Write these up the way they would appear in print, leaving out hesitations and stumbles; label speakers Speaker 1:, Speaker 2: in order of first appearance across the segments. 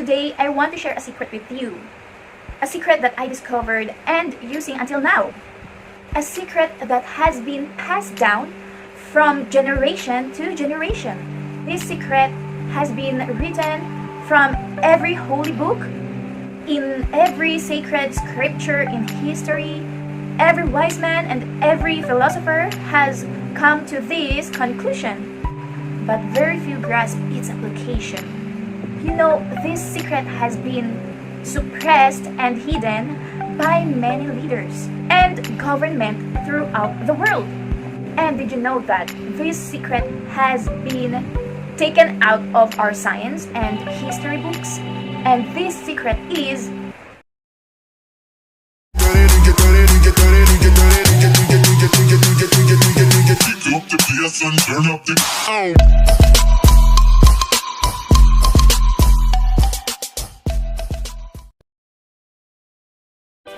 Speaker 1: Today, I want to share a secret with you. A secret that I discovered and using until now. A secret that has been passed down from generation to generation. This secret has been written from every holy book, in every sacred scripture in history. Every wise man and every philosopher has come to this conclusion, but very few grasp its application. You know, this secret has been suppressed and hidden by many leaders and government throughout the world. And did you know that this secret has been taken out of our science and history books? And this secret is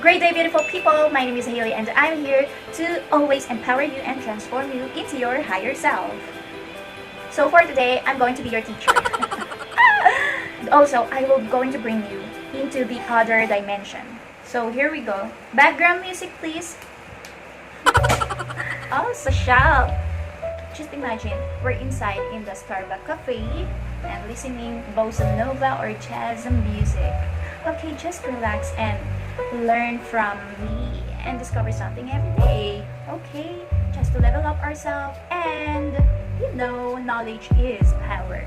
Speaker 1: Great day, beautiful people! My name is Haelie and I'm here to always empower you and transform you into your higher self. So for today, I'm going to be your teacher. Also, I will going to bring you into the other dimension. So here we go. Background music, please. Oh, so sharp. Just imagine we're inside in the Starbucks cafe and listening bossa nova or jazz music. Okay, just relax and learn from me and discover something every day. Okay, just to level up ourselves, and you know, knowledge is power.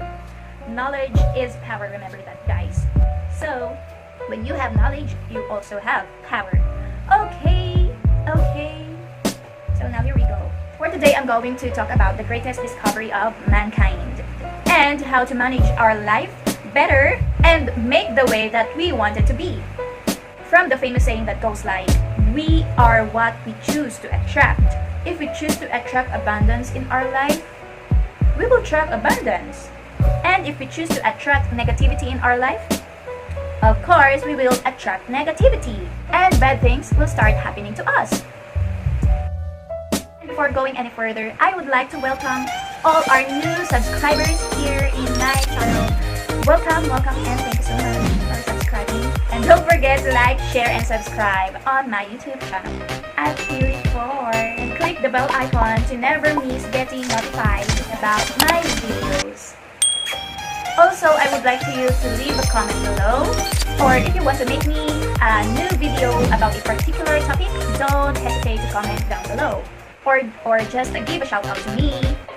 Speaker 1: Knowledge is power, remember that, guys. So when you have knowledge, you also have power. Okay. So now here we go. For today, I'm going to talk about the greatest discovery of mankind and how to manage our life better and make the way that we want it to be. From the famous saying that goes like, we are what we choose to attract. If we choose to attract abundance in our life, we will attract abundance. And if we choose to attract negativity in our life, of course, we will attract negativity. And bad things will start happening to us. And before going any further, I would like to welcome all our new subscribers here in my channel. Welcome, and thank you so much for subscribing. And don't forget to like, share, and subscribe on my YouTube channel at Haelie 4. And click the bell icon to never miss getting notified about my videos. Also, I would like you to leave a comment below, or if you want to make me a new video about a particular topic, don't hesitate to comment down below. Or just give a shout out to me.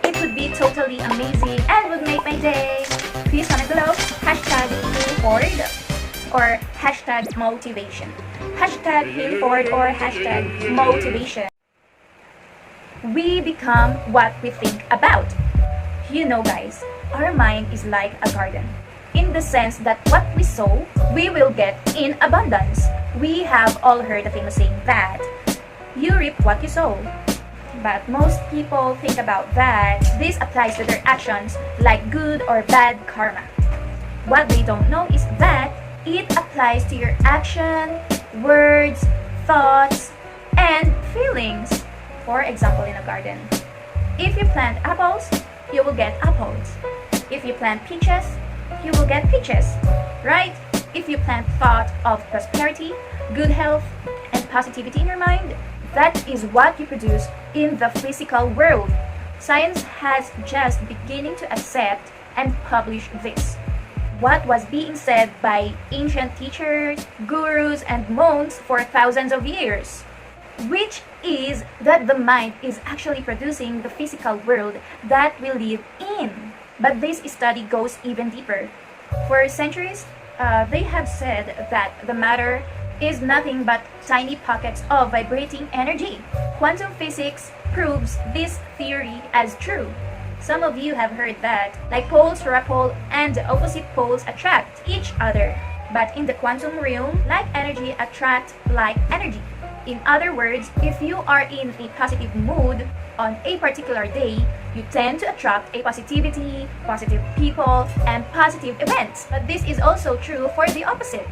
Speaker 1: It would be totally amazing and would make my day. Please comment below, hashtag HaelieFord or hashtag motivation. Hashtag HaelieFord or hashtag motivation. We become what we think about. You know, guys, our mind is like a garden, in the sense that what we sow, we will get in abundance. We have all heard the famous saying that you reap what you sow. But most people think about that this applies to their actions like good or bad karma. What they don't know is that it applies to your action, words, thoughts, and feelings. For example, in a garden, if you plant apples, you will get apples. If you plant peaches, you will get peaches, right? If you plant thought of prosperity, good health, and positivity in your mind, that is what you produce in the physical world. Science has just beginning to accept and publish this. What was being said by ancient teachers, gurus, and monks for thousands of years, which is that the mind is actually producing the physical world that we live in. But this study goes even deeper. For centuries, they have said that the matter is nothing but tiny pockets of vibrating energy. Quantum physics proves this theory as true. Some of you have heard that, like poles repel and opposite poles attract each other. But in the quantum realm, like energy attract like energy. In other words, if you are in a positive mood on a particular day, you tend to attract a positivity, positive people, and positive events. But this is also true for the opposite.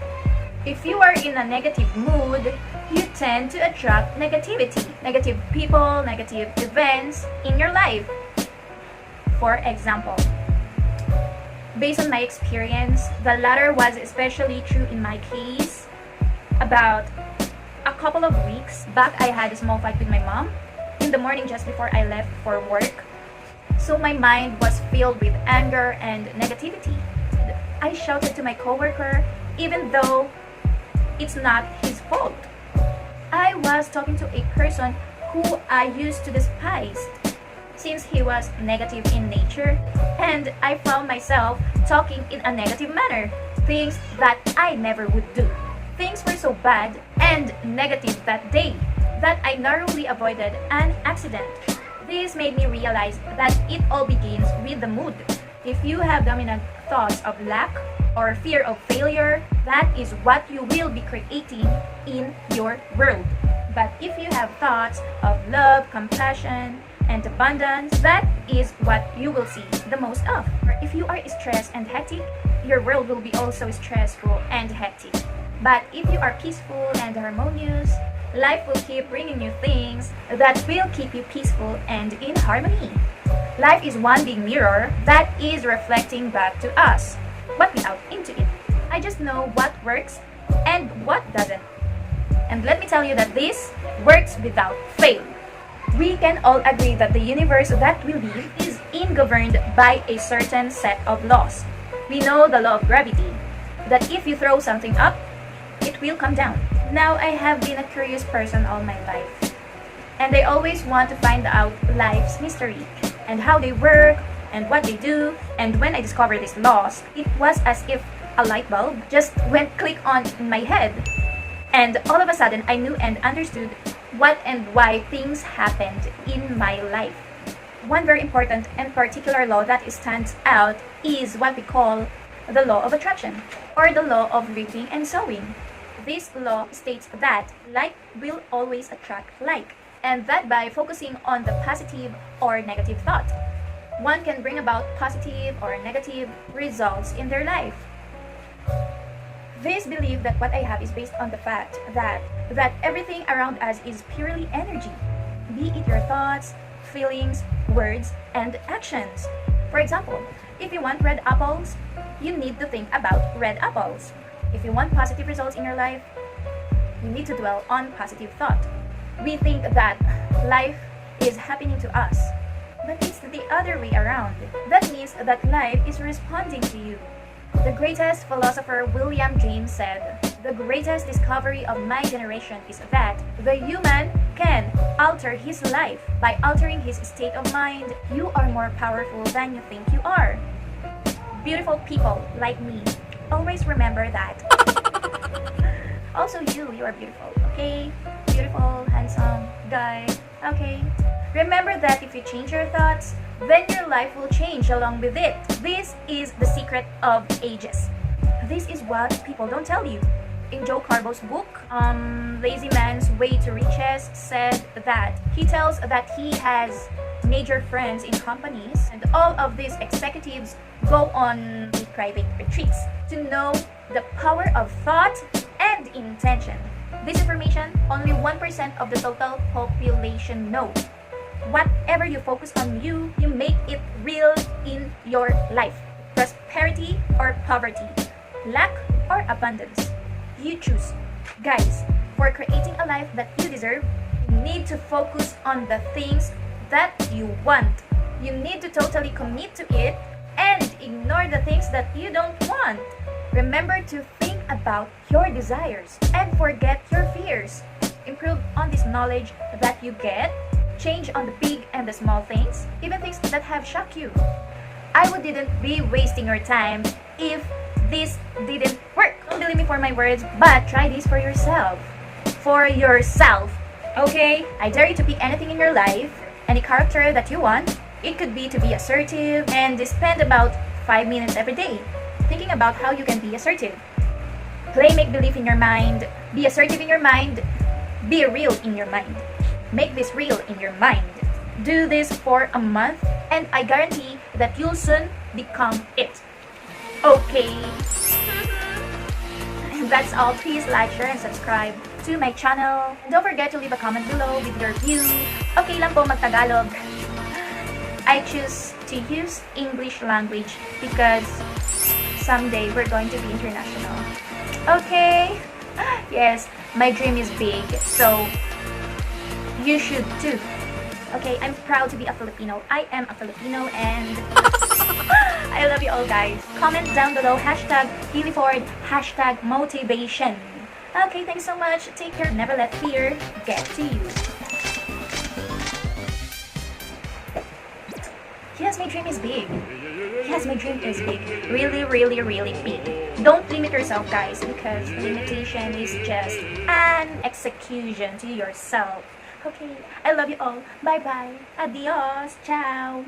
Speaker 1: If you are in a negative mood, you tend to attract negativity, negative people, negative events in your life. For example, Based on my experience, the latter was especially true in my case. About a couple of weeks back, I had a small fight with my mom in the morning just before I left for work. So my mind was filled with anger and negativity. I shouted to my coworker even though it's not his fault. I was talking to a person who I used to despise since he was negative in nature, and I found myself talking in a negative manner, things that I never would do. Things were so bad and negative that day that I narrowly avoided an accident. This made me realize that it all begins with the mood. If you have dominant thoughts of lack or fear of failure, that is what you will be creating in your world. But if you have thoughts of love, compassion, and abundance, that is what you will see the most of. If you are stressed and hectic, your world will be also stressful and hectic. But if you are peaceful and harmonious, life will keep bringing you things that will keep you peaceful and in harmony. Life is one big mirror that is reflecting back to us what we out into it. I just know what works and what doesn't. And let me tell you that this works without fail. We can all agree that the universe that we live is governed by a certain set of laws. We know the law of gravity, that if you throw something up, it will come down. Now, I have been a curious person all my life, and I always want to find out life's mystery and how they work and what they do. And when I discovered these laws, it was as if a light bulb just went click on in my head, and all of a sudden I knew and understood what and why things happened in my life. One very important and particular law that stands out is what we call the law of attraction, or the law of reaping and sowing. This law states that like will always attract like, and that by focusing on the positive or negative thought, one can bring about positive or negative results in their life. This belief that what I have is based on the fact that everything around us is purely energy, be it your thoughts, feelings, words, and actions. For example, if you want red apples, you need to think about red apples. If you want positive results in your life, you need to dwell on positive thought. We think that life is happening to us, but it's the other way around. That means that life is responding to you. The greatest philosopher William James said, "The greatest discovery of my generation is that the human can alter his life by altering his state of mind. You are more powerful than you think you are." Beautiful people like me, always remember that. Also you are beautiful, okay? Beautiful, handsome guy, okay? Remember that if you change your thoughts, then your life will change along with it. This is the secret of ages. This is what people don't tell you. In Joe Carbo's book, Lazy Man's Way to Riches, said that he tells that he has major friends in companies, and all of these executives go on private retreats to know the power of thought and intention. This information, only 1% of the total population know. Whatever you focus on, you make it real in your life. Prosperity or poverty, lack or abundance, you choose. Guys, for creating a life that you deserve, you need to focus on the things that you want. You need to totally commit to it and ignore the things that you don't want. Remember to think about your desires and forget your fears. Improve on this knowledge that you get. Change on the big and the small things, even things that have shocked you. I wouldn't be wasting your time if this didn't work. Don't believe me for my words, but try this for yourself. For yourself, okay? I dare you to pick anything in your life, any character that you want. It could be to be assertive, and spend about 5 minutes every day thinking about how you can be assertive. Play make-believe in your mind. Be assertive in your mind. Be real in your mind. Make this real in your mind. Do this for a month, and I guarantee that you'll soon become it. Okay. That's all. Please like, share, and subscribe to my channel. And don't forget to leave a comment below with your view. Okay lang po mag-Tagalog. I choose to use English language because someday we're going to be international. Okay? Yes, my dream is big, so you should too. Okay, I'm proud to be a Filipino. I am a Filipino and I love you all, guys. Comment down below, hashtag Haelie Ford, hashtag motivation. Okay, thanks so much. Take care. Never let fear get to you. Yes, my dream is big. Yes, my dream is big. Really, really, really big. Don't limit yourself, guys, because limitation is just an execution to yourself. Okay, I love you all. Bye-bye. Adios. Ciao.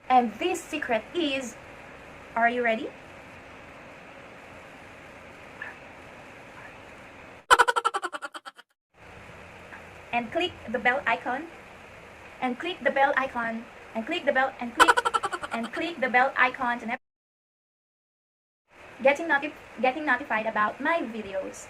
Speaker 1: And this secret is... Are you ready? And click the bell icon. And click the bell icon. And click the bell and click the bell icon to never getting notified about my videos.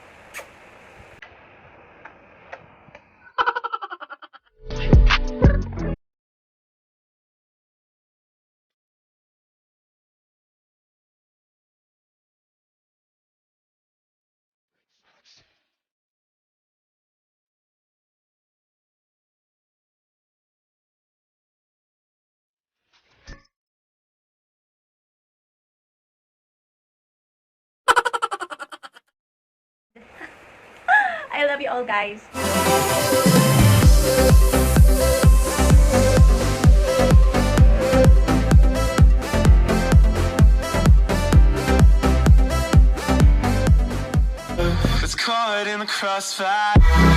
Speaker 1: I love you all, guys.
Speaker 2: It's caught in the crossfire.